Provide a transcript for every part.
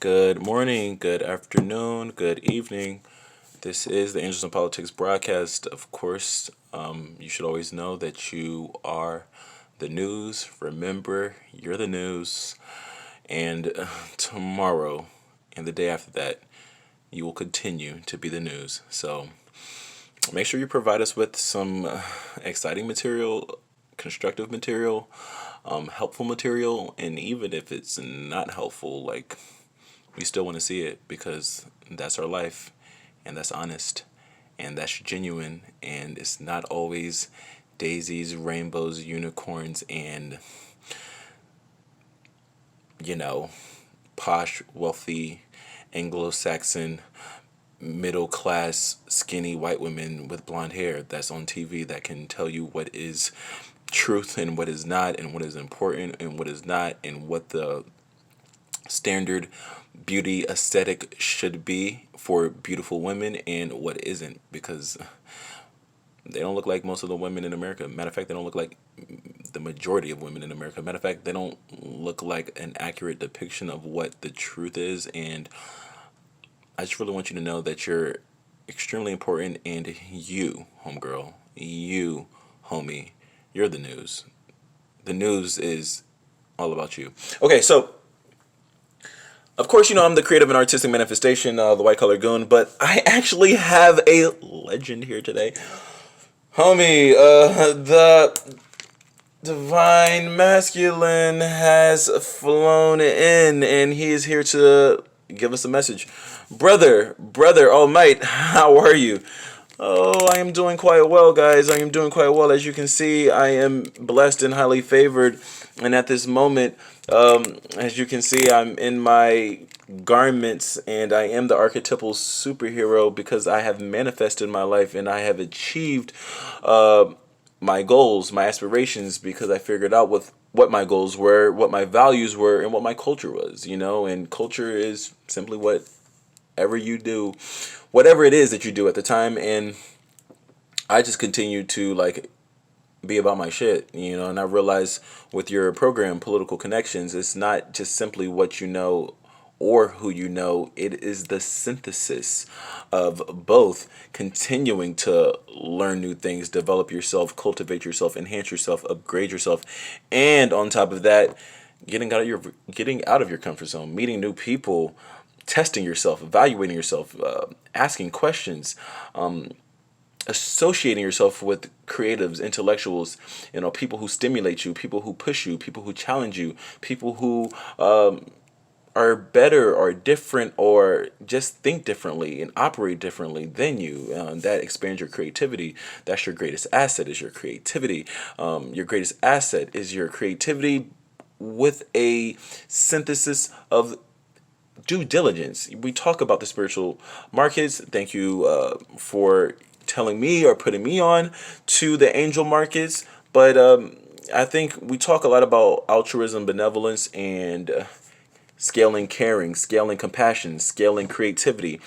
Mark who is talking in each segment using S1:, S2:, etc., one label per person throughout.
S1: Good morning, good afternoon, good evening. This is the Angels in Politics broadcast. Of course, you should always know that you are the news. Remember, you're the news. And tomorrow and the day after that, you will continue to be the news. So make sure you provide us with some exciting material, constructive material, helpful material, and even if it's not helpful, like we still want to see it because that's our life and that's honest and that's genuine and it's not always daisies, rainbows, unicorns, and you know, posh, wealthy, Anglo-Saxon, middle class, skinny white women with blonde hair that's on TV that can tell you what is truth and what is not, and what is important and what is not, and what the standard beauty aesthetic should be for beautiful women and what isn't, because they don't look like most of the women in America. Matter of fact, they don't look like the majority of women in America. Matter of fact, they don't look like an accurate depiction of what the truth is. And I just really want you to know that you're extremely important, and you, homegirl, you, homie, you're the news. The news is all about you. Okay, so of course, you know I'm the creative and artistic manifestation, the white collar goon, but I actually have a legend here today. Homie, the divine masculine has flown in, and he is here to give us a message. Brother, all might, how are you? Oh, I am doing quite well, guys. I am doing quite well. As you can see, I am blessed and highly favored. And at this moment, as you can see, I'm in my garments and I am the archetypal superhero because I have manifested my life and I have achieved my goals, my aspirations, because I figured out what my goals were, what my values were, and what my culture was, you know. And culture is simply whatever you do, whatever it is that you do at the time. And I just continue to like be about my shit, you know. And I realize with your program, Political Connections, it's not just simply what you know or who you know. It is the synthesis of both, continuing to learn new things, develop yourself, cultivate yourself, enhance yourself, upgrade yourself, and on top of that, getting out of your comfort zone, meeting new people, testing yourself, evaluating yourself, asking questions, associating yourself with creatives, intellectuals, you know, people who stimulate you, people who push you, people who challenge you, people who are better or different or just think differently and operate differently than you. That expands your creativity. That's your greatest asset, is your creativity. Your greatest asset is your creativity with a synthesis of due diligence. We talk about the spiritual markets. Thank you for telling me or putting me on to the angel markets. But I think we talk a lot about altruism, benevolence, and scaling caring, scaling compassion, scaling creativity.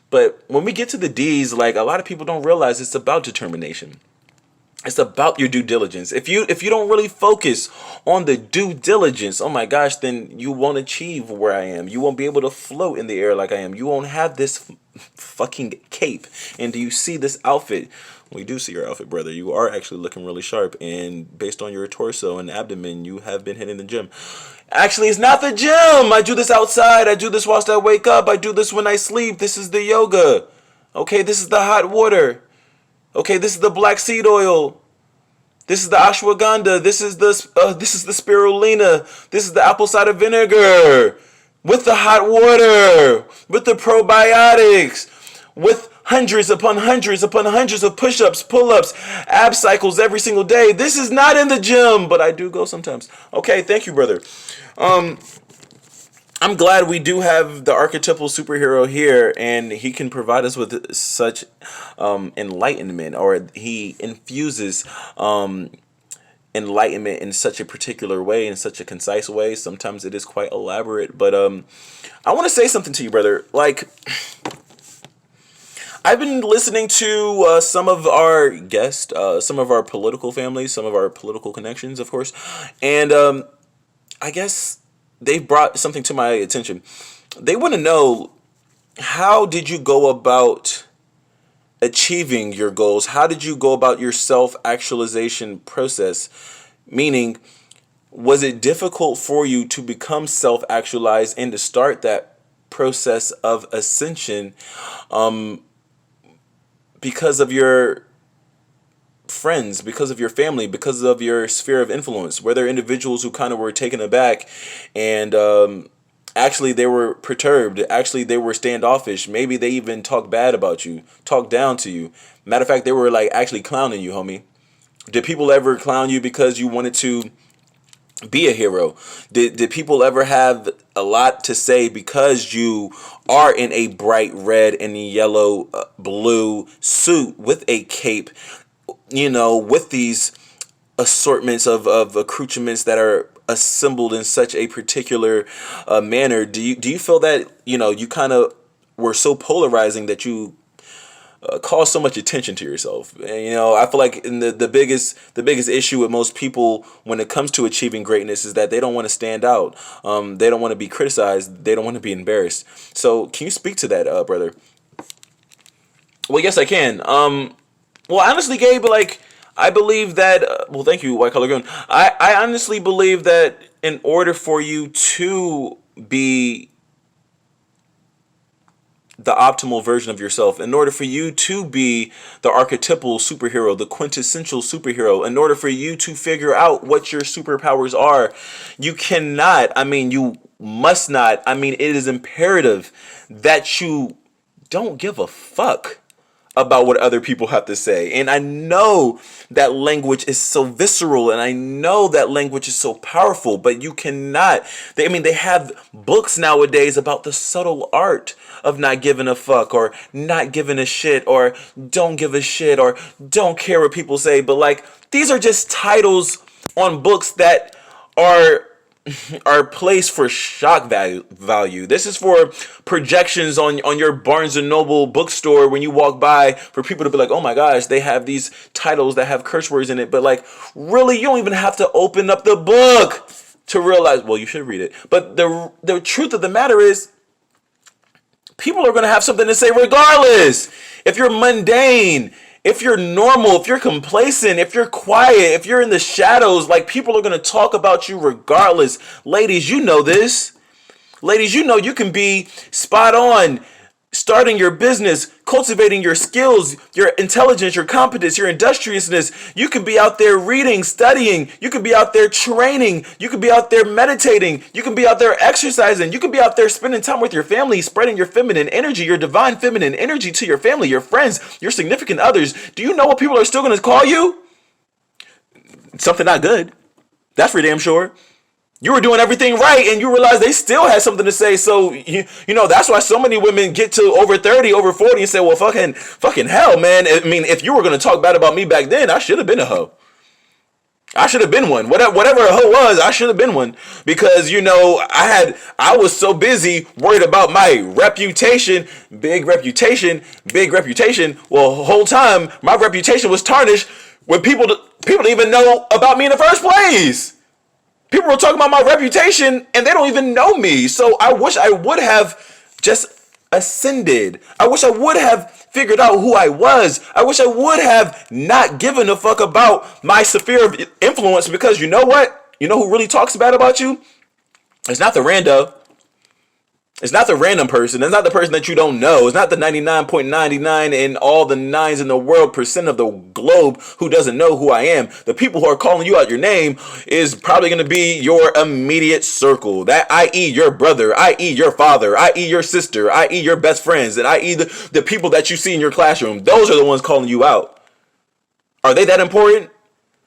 S1: But when we get to the D's, like, a lot of people don't realize it's about determination. It's about your due diligence. If you don't really focus on the due diligence, oh my gosh, then you won't achieve where I am. You won't be able to float in the air like I am. You won't have this fucking cape. And do you see this outfit? We do see your outfit, brother. You are actually looking really sharp. And based on your torso and abdomen, you have been hitting the gym. Actually, it's not the gym. I do this outside. I do this whilst I wake up. I do this when I sleep. This is the yoga. Okay, this is the hot water. Okay, this is the black seed oil. This is the ashwagandha. This is the spirulina. This is the apple cider vinegar with the hot water, with the probiotics, with hundreds upon hundreds upon hundreds of push-ups, pull-ups, ab cycles every single day. This is not in the gym, but I do go sometimes. Okay, thank you, brother. I'm glad we do have the archetypal superhero here, and he can provide us with such enlightenment, or he infuses enlightenment in such a particular way, in such a concise way. Sometimes it is quite elaborate, but I want to say something to you, brother. Like, I've been listening to some of our guests, some of our political families, some of our political connections, of course, and I guess they brought something to my attention. They want to know, how did you go about achieving your goals? How did you go about your self-actualization process? Meaning, was it difficult for you to become self-actualized and to start that process of ascension because of your friends, because of your family, because of your sphere of influence? Were there individuals who kind of were taken aback and actually they were perturbed? Actually, they were standoffish. Maybe they even talked bad about you, talked down to you. Matter of fact, they were like actually clowning you, homie. Did people ever clown you because you wanted to be a hero? Did people ever have a lot to say because you are in a bright red and yellow, blue suit with a cape, with these assortments of accoutrements that are assembled in such a particular manner? Do you feel that you kind of were so polarizing that you cause so much attention to yourself? And I feel like in the biggest issue with most people when it comes to achieving greatness is that they don't want to stand out. They don't want to be criticized. They don't want to be embarrassed. So can you speak to that, brother? Well, yes, I can. Well, honestly, Gabe, like, I believe that. Well, thank you, White Collar Goon. I honestly believe that in order for you to be the optimal version of yourself, in order for you to be the archetypal superhero, the quintessential superhero, in order for you to figure out what your superpowers are, you cannot, you must not, it is imperative that you don't give a fuck about what other people have to say. And I know that language is so visceral and I know that language is so powerful, but you cannot. They have books nowadays about the subtle art of not giving a fuck or not giving a shit or don't give a shit or don't care what people say. But like, these are just titles on books that are placed for shock value. This is for projections on your Barnes and Noble bookstore when you walk by, for people to be like, oh my gosh, they have these titles that have curse words in it. But like, really, you don't even have to open up the book to realize, well, you should read it. But the truth of the matter is, people are going to have something to say regardless. If you're mundane, if you're normal, if you're complacent, if you're quiet, if you're in the shadows, like, people are going to talk about you regardless. Ladies, you know this. Ladies, you know you can be spot on starting your business, cultivating your skills, your intelligence, your competence, your industriousness. You can be out there reading, studying. You can be out there training. You can be out there meditating. You can be out there exercising. You can be out there spending time with your family, spreading your feminine energy, your divine feminine energy to your family, your friends, your significant others. Do you know what people are still going to call you? Something not good. That's for damn sure. You were doing everything right and you realize they still had something to say. So, that's why so many women get to over 30, over 40 and say, well, fucking hell, man. If you were going to talk bad about me back then, I should have been a hoe. I should have been one. Whatever a hoe was, I should have been one. Because, I was so busy worried about my reputation, big reputation. Well, the whole time, my reputation was tarnished when people didn't even know about me in the first place. People were talking about my reputation and they don't even know me. So I wish I would have just ascended. I wish I would have figured out who I was. I wish I would have not given a fuck about my sphere of influence, because you know what? You know who really talks bad about you? It's not the rando. It's not the random person. It's not the person that you don't know. It's not the 99.99 and all the nines in the world percent of the globe who doesn't know who I am. The people who are calling you out your name is probably going to be your immediate circle. That, i.e. your brother, i.e. your father, i.e. your sister, i.e. your best friends, and i.e. the people that you see in your classroom. Those are the ones calling you out. Are they that important?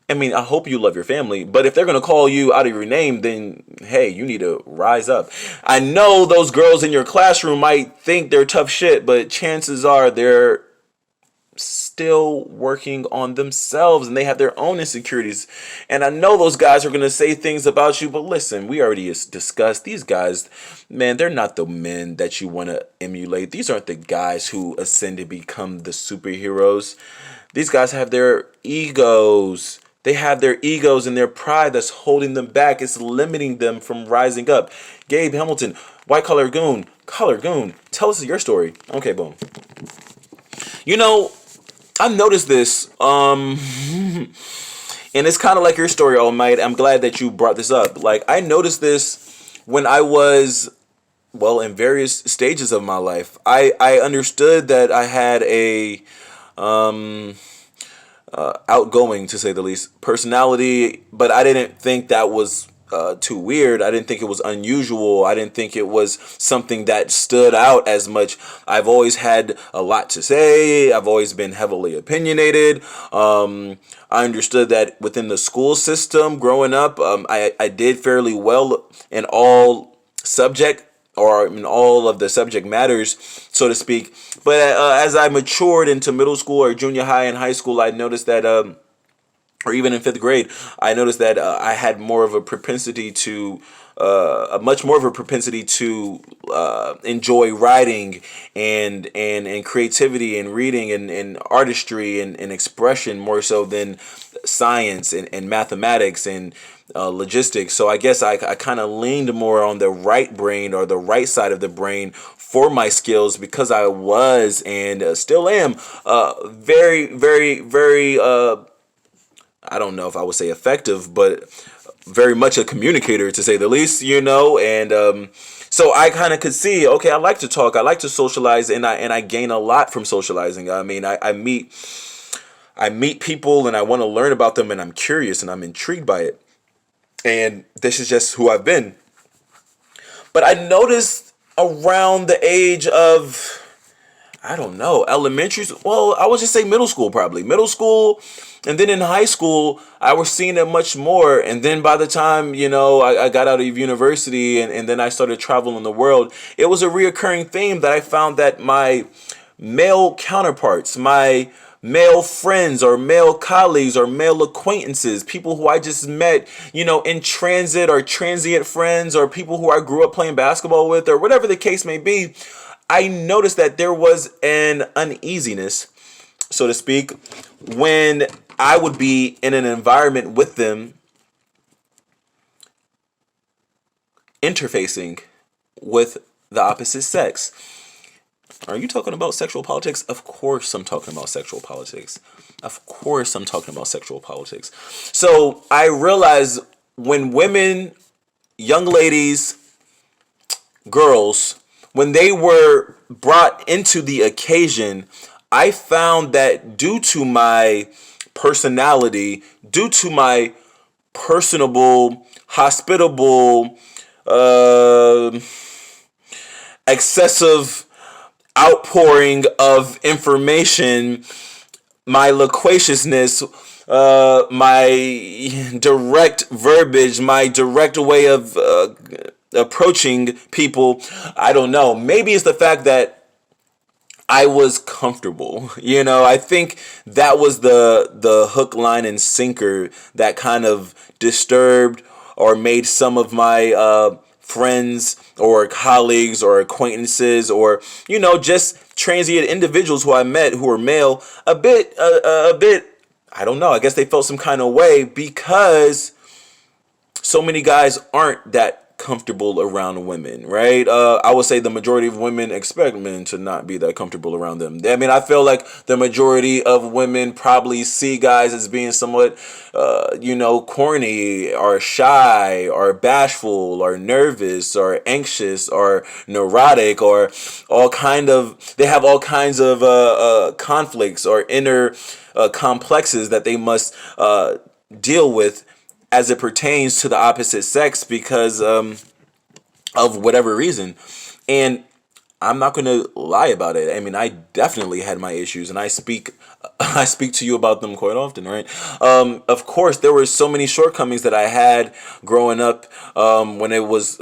S1: I hope you love your family, but if they're going to call you out of your name, then, hey, you need to rise up. I know those girls in your classroom might think they're tough shit, but chances are they're still working on themselves and they have their own insecurities. And I know those guys are going to say things about you, but listen, we already discussed these guys, man, they're not the men that you want to emulate. These aren't the guys who ascend to become the superheroes. These guys have their egos. They have their egos and their pride that's holding them back. It's limiting them from rising up. Gabe Hamilton, white collar goon, tell us your story. Okay, boom. You know, I've noticed this, and it's kind of like your story, All Might. I'm glad that you brought this up. Like, I noticed this when I was, well, in various stages of my life. I understood that I had a outgoing, to say the least, personality, but I didn't think that was too weird. I didn't think it was unusual. I didn't think it was something that stood out as much. I've always had a lot to say. I've always been heavily opinionated. I understood that within the school system growing up, I did fairly well in all subject or in all of the subject matters, so to speak. But as I matured into middle school or junior high and high school, I noticed that, or even in fifth grade, I noticed that I had more of a propensity to, much more of a propensity to enjoy writing and creativity and reading and artistry and expression more so than science and mathematics and logistics. So I guess I kind of leaned more on the right brain or the right side of the brain for my skills because I was and still am very, very, very, I don't know if I would say effective, but very much a communicator, to say the least, and so I kind of could see, okay, I like to talk, I like to socialize, and I gain a lot from socializing. I mean, I meet people and I want to learn about them, and I'm curious and I'm intrigued by it. And this is just who I've been. But I noticed around the age of, I don't know, elementary, well, I would just say middle school, probably. Middle school, and then in high school, I was seeing it much more. And then by the time, I got out of university and then I started traveling the world, it was a reoccurring theme that I found that my male counterparts, my male friends or male colleagues or male acquaintances, people who I just met, in transit or transient friends or people who I grew up playing basketball with or whatever the case may be, I noticed that there was an uneasiness, so to speak, when I would be in an environment with them interfacing with the opposite sex. Are you talking about sexual politics? Of course I'm talking about sexual politics. Of course I'm talking about sexual politics. So I realized when women, young ladies, girls, when they were brought into the occasion, I found that due to my personality, due to my personable, hospitable, excessive outpouring of information, my loquaciousness, my direct verbiage, my direct way of approaching people, I don't know. Maybe it's the fact that I was comfortable. I think that was the hook, line, and sinker that kind of disturbed or made some of my friends or colleagues or acquaintances or just transient individuals who I met who were male a bit I don't know. I guess they felt some kind of way because so many guys aren't that comfortable around women, right? I would say the majority of women expect men to not be that comfortable around them. I mean, I feel like the majority of women probably see guys as being somewhat, corny or shy or bashful or nervous or anxious or neurotic or they have all kinds of conflicts or inner complexes that they must deal with as it pertains to the opposite sex because of whatever reason. And I'm not going to lie about it. I mean, I definitely had my issues, and I speak to you about them quite often, right? Of course, there were so many shortcomings that I had growing up when it was,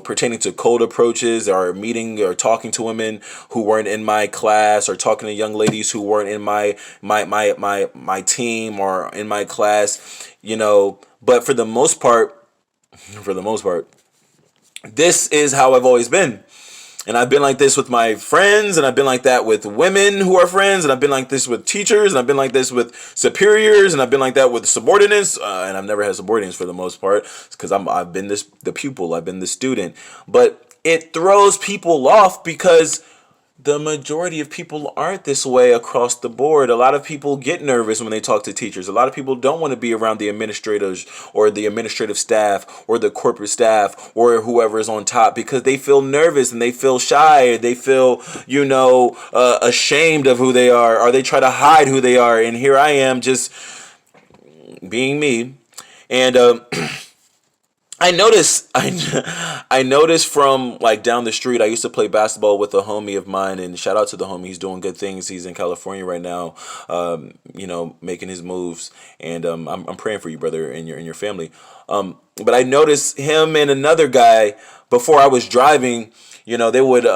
S1: pertaining to cold approaches or meeting or talking to women who weren't in my class or talking to young ladies who weren't in my team or in my class, But for the most part, this is how I've always been. And I've been like this with my friends, and I've been like that with women who are friends, and I've been like this with teachers, and I've been like this with superiors, and I've been like that with subordinates, and I've never had subordinates for the most part, because I've been the pupil, I've been the student. But it throws people off because the majority of people aren't this way across the board. A lot of people get nervous when they talk to teachers. A lot of people don't want to be around the administrators or the administrative staff or the corporate staff or whoever is on top because they feel nervous and they feel shy. They feel, ashamed of who they are, or they try to hide who they are. And here I am just being me. And I noticed from like down the street. I used to play basketball with a homie of mine, and shout out to the homie. He's doing good things. He's in California right now, making his moves. And I'm praying for you, brother, and your family. But I noticed him and another guy before I was driving. They would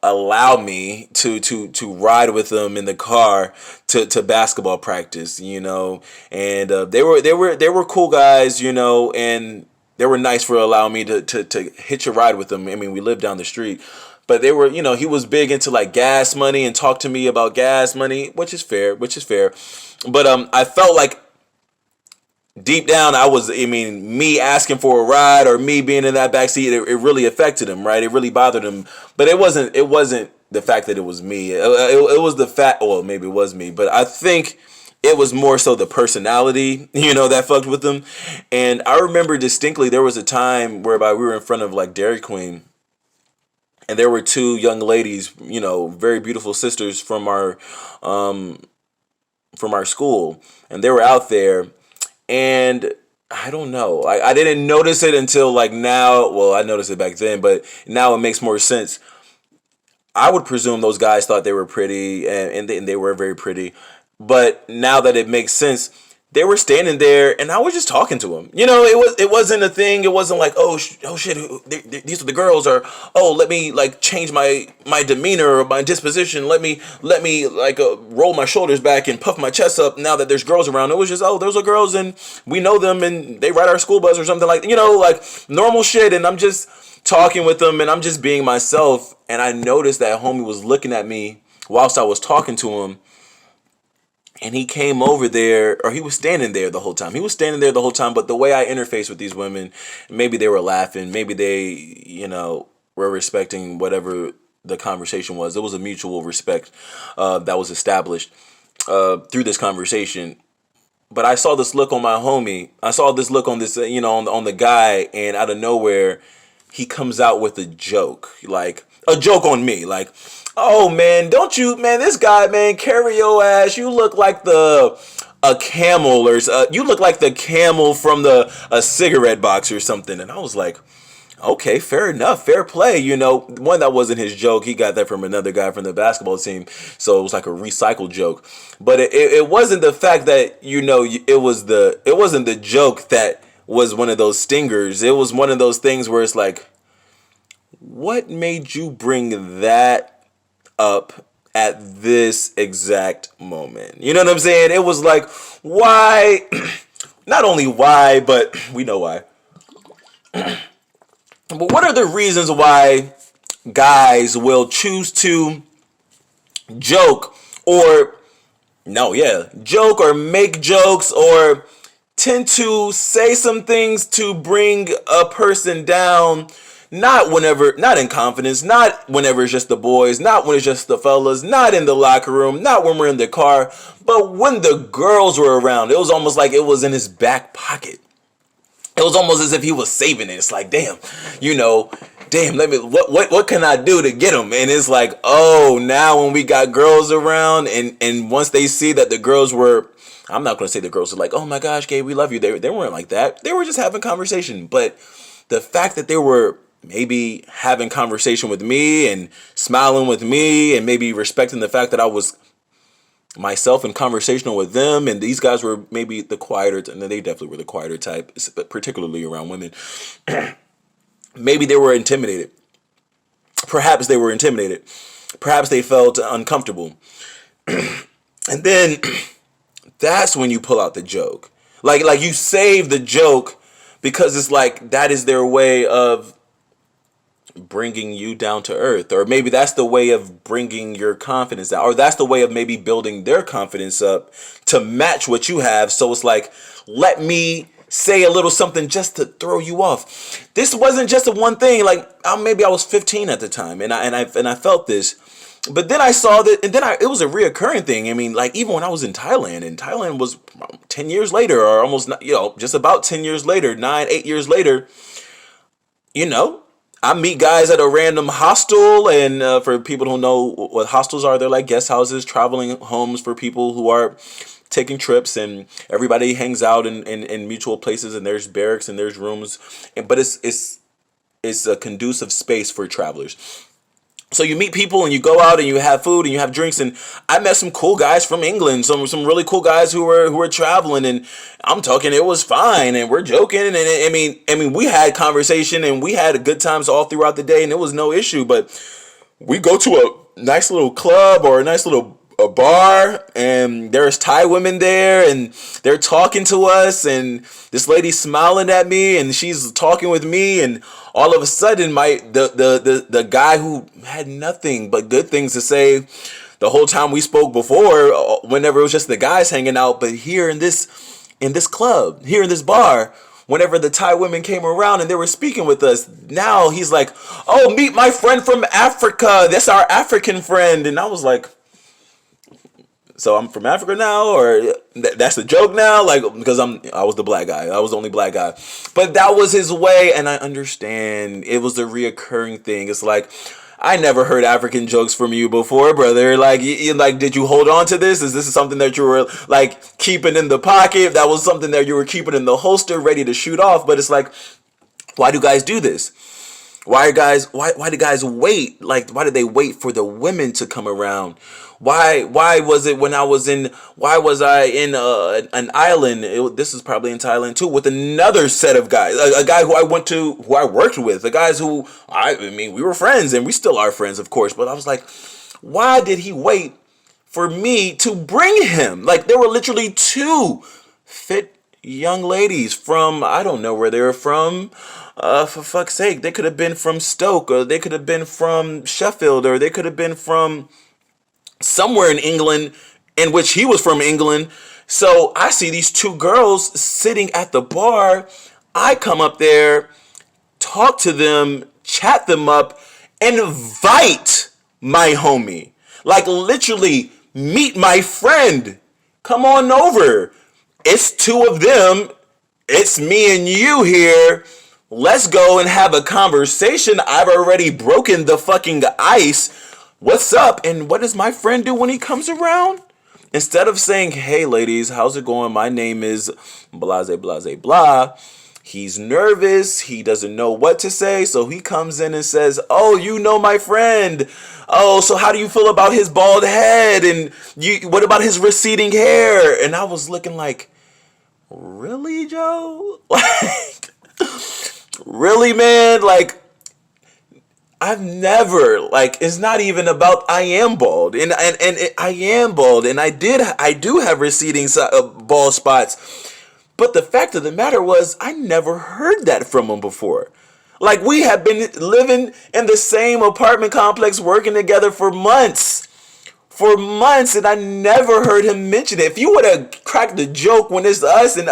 S1: allow me to ride with them in the car to basketball practice. And they were cool guys. And they were nice for allowing me to hitch a ride with them. I mean, we lived down the street, but they were, he was big into like gas money and talked to me about gas money, which is fair. But I felt like deep down, me asking for a ride or me being in that backseat, it really affected him, right? It really bothered him. But it wasn't the fact that it was me. It was the fact, well, maybe it was me, but I think it was more so the personality, that fucked with them. And I remember distinctly there was a time whereby we were in front of like Dairy Queen, and there were two young ladies, very beautiful sisters from our school, and they were out there, and I don't know, I didn't notice it until like now. Well, I noticed it back then, but now it makes more sense. I would presume those guys thought they were pretty, and they were very pretty. But now that it makes sense, they were standing there, and I was just talking to them. It wasn't a thing. It wasn't like, oh shit, these are the girls, or oh, let me like change my demeanor or my disposition. Let me like roll my shoulders back and puff my chest up now that there's girls around. It was just, oh, those are girls, and we know them, and they ride our school bus or something like like normal shit. And I'm just talking with them, and I'm just being myself. And I noticed that homie was looking at me whilst I was talking to him. And he came over there, or he was standing there the whole time. But the way I interfaced with these women, maybe they were laughing, maybe they, were respecting whatever the conversation was. There was a mutual respect that was established through this conversation. But I saw this look on my homie. I saw this look on this, on the guy, and out of nowhere, he comes out with a joke, like a joke on me, like, oh man, this guy, man, carry your ass. You look like a camel, or you look like the camel from a cigarette box or something. And I was like, okay, fair enough, fair play. One, that wasn't his joke. He got that from another guy from the basketball team, so it was like a recycled joke. But it wasn't the fact that it wasn't the joke that was one of those stingers. It was one of those things where it's like, what made you bring that up at this exact moment? You know what I'm saying? It was like, why? Not only why, but we know why. But what are the reasons why guys will choose to joke joke or make jokes or tend to say some things to bring a person down? Not in confidence, not whenever it's just the boys, not when it's just the fellas, not in the locker room, not when we're in the car, but when the girls were around. It was almost like it was in his back pocket. It was almost as if he was saving it. It's like, damn, what can I do to get him? And it's like, oh, now when we got girls around, and once they see that the girls were, I'm not going to say the girls were like, oh my gosh, Gabe, we love you. They weren't like that. They were just having conversation. But the fact that they were maybe having conversation with me and smiling with me and maybe respecting the fact that I was myself and conversational with them, and these guys were maybe the quieter, and they definitely were the quieter type, particularly around women. Maybe they were intimidated. Perhaps they were intimidated. Perhaps they felt uncomfortable. And then that's when you pull out the joke. Like you save the joke because it's like that is their way of bringing you down to earth, or maybe that's the way of bringing your confidence down, or that's the way of maybe building their confidence up to match what you have. So it's like, let me say a little something just to throw you off. This wasn't just a one thing. Like, maybe I was 15 at the time, and I felt this. But then I saw that, and then it was a reoccurring thing. I mean, like, even when I was in Thailand, and Thailand was 10 years later, or almost, just about 10 years later, 8 years later, you know, I meet guys at a random hostel, and for people who don't know what hostels are, they're like guest houses, traveling homes for people who are taking trips, and everybody hangs out in mutual places, and there's barracks and there's rooms, but it's a conducive space for travelers. So you meet people and you go out and you have food and you have drinks, and I met some cool guys from England, some really cool guys who were traveling, and I'm talking, it was fine, and we're joking, and I mean we had conversation and we had good times all throughout the day, and it was no issue. But we go to a nice little club or a nice little a bar, and there's Thai women there, and they're talking to us, and this lady's smiling at me, and she's talking with me, and all of a sudden the guy who had nothing but good things to say the whole time we spoke before, whenever it was just the guys hanging out, but here in this club, here in this bar, whenever the Thai women came around and they were speaking with us, now he's like, oh, meet my friend from Africa, that's our African friend. And I was like, so I'm from Africa now, or that's the joke now? Like, because I was the black guy. I was the only black guy. But that was his way, and I understand. It was a reoccurring thing. It's like, I never heard African jokes from you before, brother. Like, like, did you hold on to this? Is this something that you were, like, keeping in the pocket? That was something that you were keeping in the holster, ready to shoot off? But it's like, why do guys do this? Why do guys wait? Like, why did they wait for the women to come around? Why was it when I was in? Why was I in an island? This is probably in Thailand too, with another set of guys. A guy who I worked with. The guys who I mean, we were friends, and we still are friends, of course. But I was like, why did he wait for me to bring him? Like, there were literally two fit young ladies from, I don't know where they were from. For fuck's sake, they could have been from Stoke, or they could have been from Sheffield, or they could have been from somewhere in England, in which he was from England. So I see these two girls sitting at the bar. I come up there, talk to them, chat them up, invite my homie. Like, literally, meet my friend. Come on over. It's two of them. It's me and you here. Let's go and have a conversation. I've already broken the fucking ice. What's up? And what does my friend do when he comes around? Instead of saying, hey ladies, how's it going? My name is blase, blase, blah. He's nervous. He doesn't know what to say. So he comes in and says, oh, you know my friend. Oh, so how do you feel about his bald head? And what about his receding hair? And I was looking like, really, Joe? Like, really, man? Like, I've never, like, it's not even about, I am bald, and I am bald, and I do have receding bald spots. But the fact of the matter was, I never heard that from him before. Like, we have been living in the same apartment complex, working together for months. And I never heard him mention it. If you would have cracked the joke when it's us and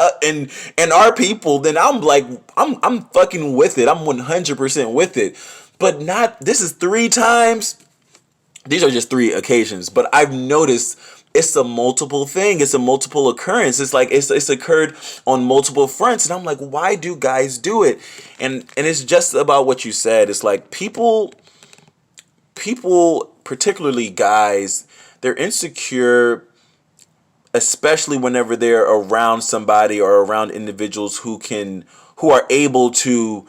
S1: our people, then I'm like, I'm fucking with it. I'm 100% with it. But not, this is 3 times. These are just 3 occasions. But I've noticed it's a multiple thing. It's a multiple occurrence. It's like it's occurred on multiple fronts. And I'm like, why do guys do it? And it's just about what you said. It's like people, particularly guys, they're insecure, especially whenever they're around somebody or around individuals who are able to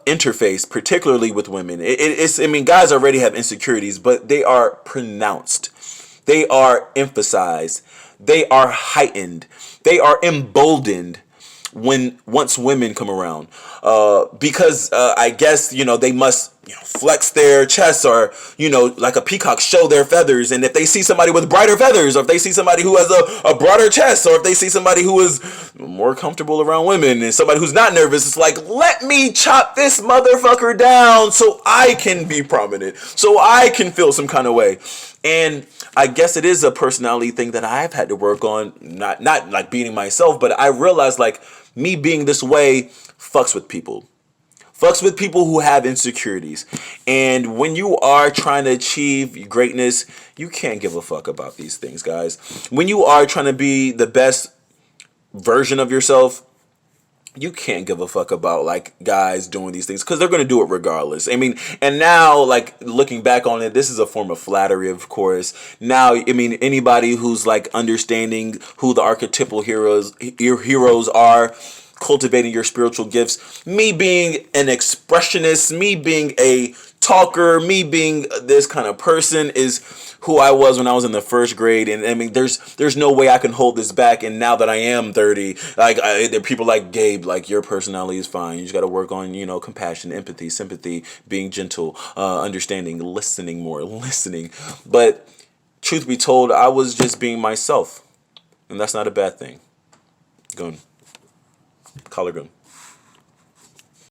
S1: interface, particularly with women. I mean, guys already have insecurities, but they are pronounced. They are emphasized. They are heightened. They are emboldened once women come around, because I guess they must flex their chests, or like a peacock, show their feathers. And if they see somebody with brighter feathers, or if they see somebody who has a broader chest, or if they see somebody who is more comfortable around women, and somebody who's not nervous, it's like, let me chop this motherfucker down so I can be prominent, so I can feel some kind of way. And I guess it is a personality thing that I've had to work on, not like beating myself, but I realized like me being this way fucks with people. Fucks with people who have insecurities. And when you are trying to achieve greatness, you can't give a fuck about these things, guys. When you are trying to be the best version of yourself, you can't give a fuck about like guys doing these things, because they're going to do it regardless. I mean, and now like looking back on it, this is a form of flattery, of course. Now, I mean, anybody who's like understanding who the archetypal heroes are, cultivating your spiritual gifts, me being an expressionist, me being a talker, me being this kind of person is who I was when I was in the first grade. And I mean, there's no way I can hold this back. And now that I am 30, like there are people like, Gabe, like, your personality is fine. You just got to work on, compassion, empathy, sympathy, being gentle, understanding, listening more, listening. But truth be told, I was just being myself, and that's not a bad thing. Goon. Collar Goon.